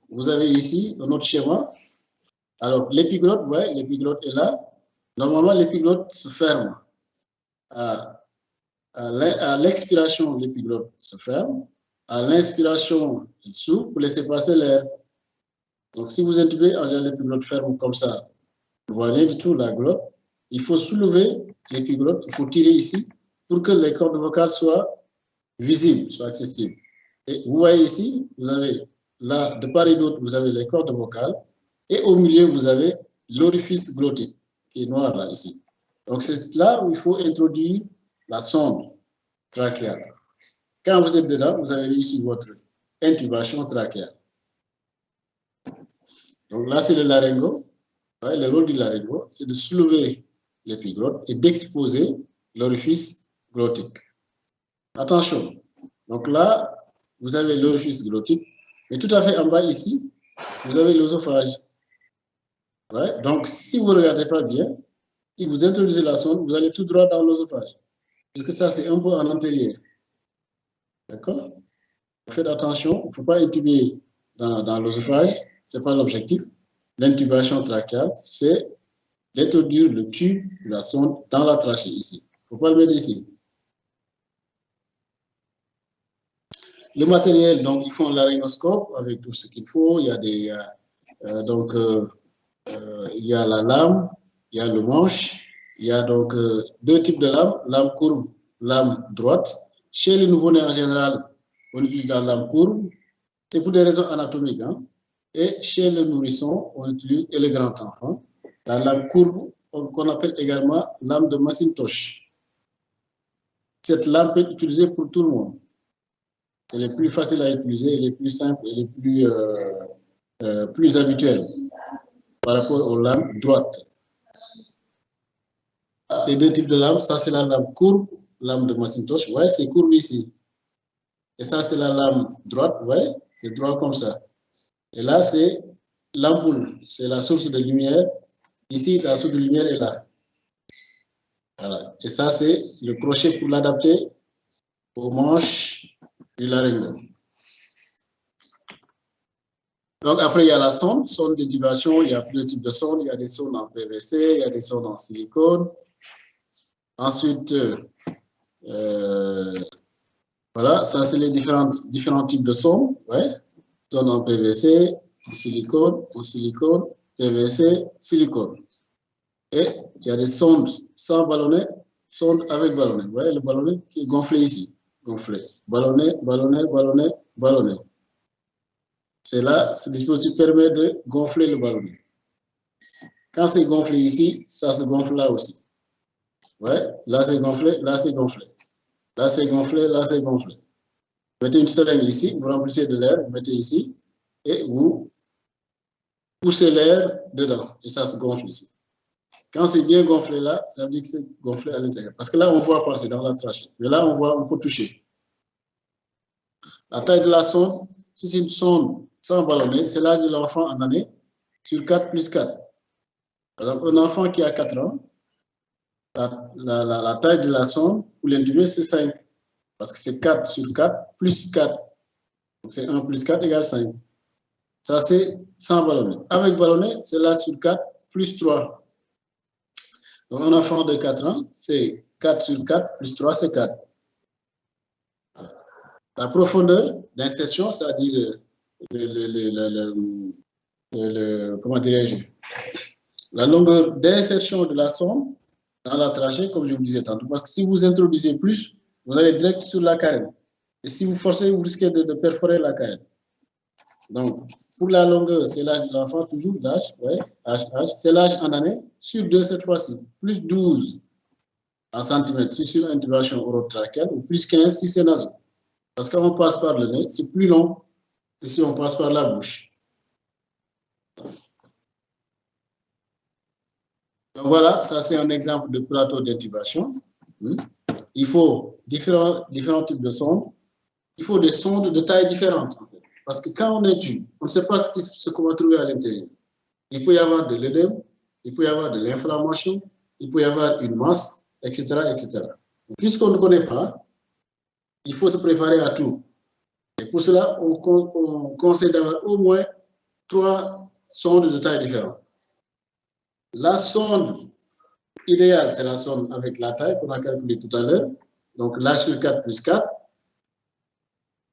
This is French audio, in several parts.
vous avez ici notre schéma. Alors, l'épiglotte, vous voyez, l'épiglotte est là. Normalement, l'épiglotte se ferme. À l'expiration, l'épiglotte se ferme. À l'inspiration, il s'ouvre pour laisser passer l'air. Donc, si vous intubez, en général, l'épiglotte ferme comme ça. Vous ne voyez rien du tout la glotte. Il faut soulever l'épiglotte, il faut tirer ici pour que les cordes vocales soient visibles, soient accessibles. Et vous voyez ici, vous avez là, de part et d'autre, vous avez les cordes vocales. Et au milieu, vous avez l'orifice glottique, qui est noir là, ici. Donc, c'est là où il faut introduire la sonde trachéale. Quand vous êtes dedans, vous avez réussi votre intubation trachéale. Donc là, c'est le laryngo. Ouais, le rôle du laryngo, c'est de soulever l'épiglotte et d'exposer l'orifice glottique. Attention. Donc là, vous avez l'orifice glottique. Et tout à fait en bas ici, vous avez l'œsophage. Ouais, donc, si vous ne regardez pas bien, si vous introduisez la sonde, vous allez tout droit dans l'œsophage. Puisque ça, c'est un peu en antérieur. D'accord? Faites attention, il ne faut pas intuber dans l'œsophage. Ce n'est pas l'objectif. L'intubation trachéale, c'est d'introduire le tube de la sonde dans la trachée ici. Il ne faut pas le mettre ici. Le matériel, donc, il faut un laryngoscope avec tout ce qu'il faut. Il y a des, il y a la lame, il y a le manche, il y a donc deux types de lames, lame courbe, lame droite. Chez les nouveau-nés en général, on utilise la lame courbe, c'est pour des raisons anatomiques. Hein. Et chez le nourrisson, on utilise, et le grand enfant, la lame courbe, qu'on appelle également lame de Macintosh. Cette lame peut être utilisée pour tout le monde. Elle est plus facile à utiliser, elle est plus simple, elle est plus habituelle par rapport aux lames droites. Les deux types de lames, ça c'est la lame courbe, lame de Macintosh, ouais, c'est courbe ici. Et ça c'est la lame droite, ouais, c'est droit comme ça. Et là c'est l'ampoule, c'est la source de lumière. Ici, la source de lumière est là. Voilà. Et ça c'est le crochet pour l'adapter aux manches du laryngo. Donc après il y a la sonde d'intubation, il y a plusieurs types de sondes, il y a des sondes en PVC, il y a des sondes en silicone. Ensuite, voilà, ça c'est les différents types de sondes. Ouais. Sondes en PVC, en silicone, PVC, silicone. Et il y a des sondes sans ballonnet, sondes avec ballonnet. Vous voyez le ballonnet qui est gonflé ici. Gonflé. Ballonnet, ballonnet, ballonnet, ballonnet. C'est là, ce dispositif permet de gonfler le ballonnet. Quand c'est gonflé ici, ça se gonfle là aussi. Ouais, là c'est gonflé, là c'est gonflé. Là c'est gonflé, là c'est gonflé. Vous mettez une seringue ici, vous remplissez de l'air, vous mettez ici, et vous poussez l'air dedans, et ça se gonfle ici. Quand c'est bien gonflé là, ça veut dire que c'est gonflé à l'intérieur. Parce que là, on voit passer dans la trachée. Mais là, on peut toucher. La taille de la sonde, si c'est une sonde sans ballonnet, c'est l'âge de l'enfant en année sur 4 plus 4. Par exemple, un enfant qui a 4 ans, la taille de la sonde pour l'intuber, c'est 5. Parce que c'est 4 sur 4 plus 4. Donc c'est 1 plus 4 égale 5. Ça, c'est sans ballonnet. Avec ballonnet, c'est là sur 4 plus 3. Donc un enfant de 4 ans, c'est 4 sur 4 plus 3, c'est 4. La profondeur d'insertion, c'est-à-dire comment dirais-je, la longueur d'insertion de la sonde dans la trachée, comme je vous disais tantôt. Parce que si vous introduisez plus, vous allez direct sur la carène. Et si vous forcez, vous risquez de perforer la carène. Donc, pour la longueur, c'est l'âge de l'enfant, toujours l'âge, ouais, âge, c'est l'âge en année, sur 2 cette fois-ci, plus 12 en centimètres, si c'est une intubation orotrachéale, ou plus 15 si c'est nasal. Parce qu'on passe par le nez, c'est plus long que si on passe par la bouche. Donc voilà, ça c'est un exemple de plateau d'intubation. Il faut différents types de sondes. Il faut des sondes de taille différente. En fait. Parce que quand on intube, on ne sait pas ce qu'on va trouver à l'intérieur. Il peut y avoir de l'œdème, il peut y avoir de l'inflammation, il peut y avoir une masse, etc. etc. Puisqu'on ne connaît pas, il faut se préparer à tout. Et pour cela, on conseille d'avoir au moins 3 sondes de taille différente. La sonde idéale, c'est la sonde avec la taille qu'on a calculée tout à l'heure. Donc, l'H sur 4 plus 4.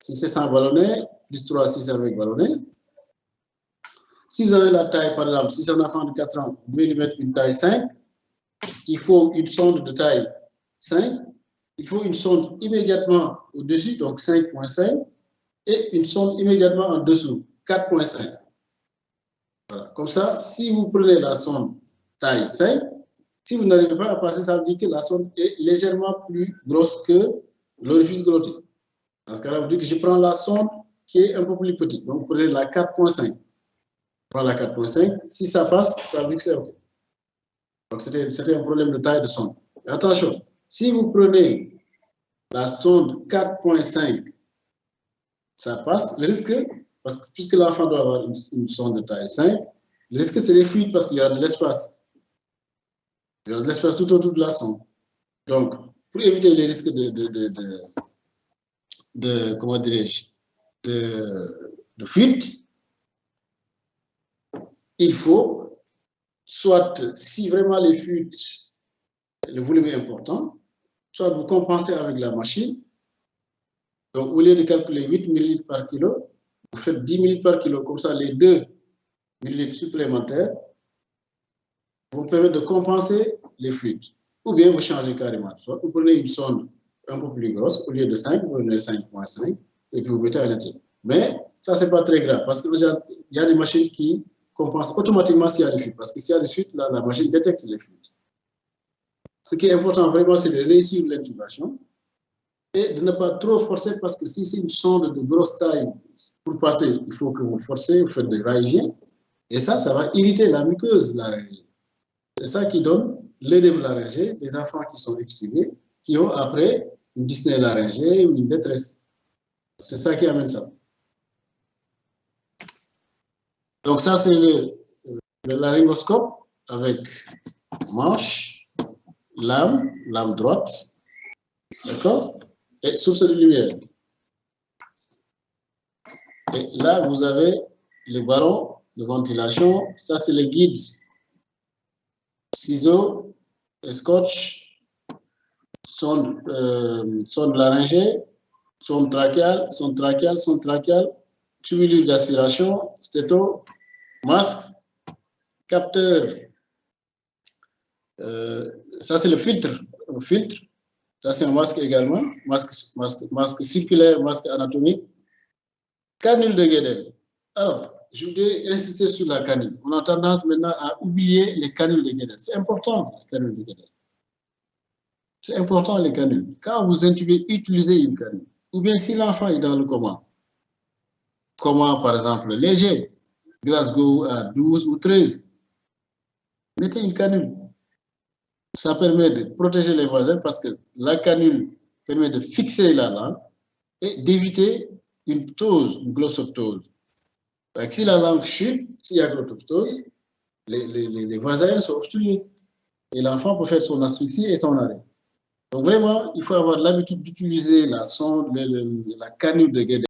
Si c'est sans ballonnet, plus 3 si c'est avec ballonnet. Si vous avez la taille, par exemple, si c'est un enfant de 4 ans, vous devez lui mettre une taille 5. Il faut une sonde de taille 5. Il faut une sonde immédiatement au-dessus, donc 5,5. Et une sonde immédiatement en dessous, 4,5. Voilà. Comme ça, si vous prenez la sonde taille 5, si vous n'arrivez pas à passer, ça veut dire que la sonde est légèrement plus grosse que l'orifice glottique. Dans ce cas-là, vous dites que je prends la sonde qui est un peu plus petite. Donc, vous prenez la 4,5. Prends la 4,5. Si ça passe, ça veut dire que c'est OK. Donc, c'était un problème de taille de sonde. Mais attention, si vous prenez la sonde 4,5, ça passe. Le risque, parce que puisque l'enfant doit avoir une sonde de taille 5, le risque, c'est les fuites parce qu'il y aura de l'espace. Il y aura de l'espace tout autour de la sonde. Donc, pour éviter les risques comment dirais-je, de fuite, il faut, soit, si vraiment les fuites, le volume est important, soit vous compensez avec la machine. Donc, au lieu de calculer 8 ml par kilo, vous faites 10 ml par kilo. Comme ça, les 2 ml supplémentaires vont permettre de compenser les fuites. Ou bien vous changez carrément. Soit vous prenez une sonde un peu plus grosse, au lieu de 5, vous prenez 5,5 et puis vous mettez à l'intérieur. Mais ça, ce n'est pas très grave parce qu'il y a des machines qui compensent automatiquement s'il y a des fuites. Parce que s'il y a des fuites, là, la machine détecte les fuites. Ce qui est important vraiment, c'est de réussir l'intubation et de ne pas trop forcer parce que si c'est une sonde de grosse taille, pour passer, il faut que vous forcez, vous faites des va-et-vient et ça va irriter la muqueuse laryngée. C'est ça qui donne l'édème laryngé des enfants qui sont extubés, qui ont après une dyspnée laryngée ou une détresse. C'est ça qui amène ça. Donc ça, c'est le laryngoscope avec manche, lame droite, d'accord, et source de lumière. Et là, vous avez le ballon de ventilation. Ça, c'est le guide. Ciseaux, scotch, sonde laryngée, sonde trachéale, tubulus d'aspiration, stéto, masque, capteur. Ça, c'est le filtre. Un filtre. Ça, c'est un masque également. Masque circulaire, masque anatomique. Canule de Guédel. Alors, je voudrais insister sur la canule. On a tendance maintenant à oublier les canules de Guédel. C'est important, les canules de Guédel. C'est important, les canules. Quand vous intubez, utilisez une canule. Ou bien si l'enfant est dans le coma, par exemple léger, Glasgow à 12 ou 13, mettez une canule. Ça permet de protéger les voisins parce que la canule permet de fixer la langue et d'éviter une ptose, une glossoptose. Si la langue chute, s'il y a glossoptose, les voisins sont obstrués et l'enfant peut faire son asphyxie et son arrêt. Donc vraiment, il faut avoir l'habitude d'utiliser la sonde, la canule de Guédel.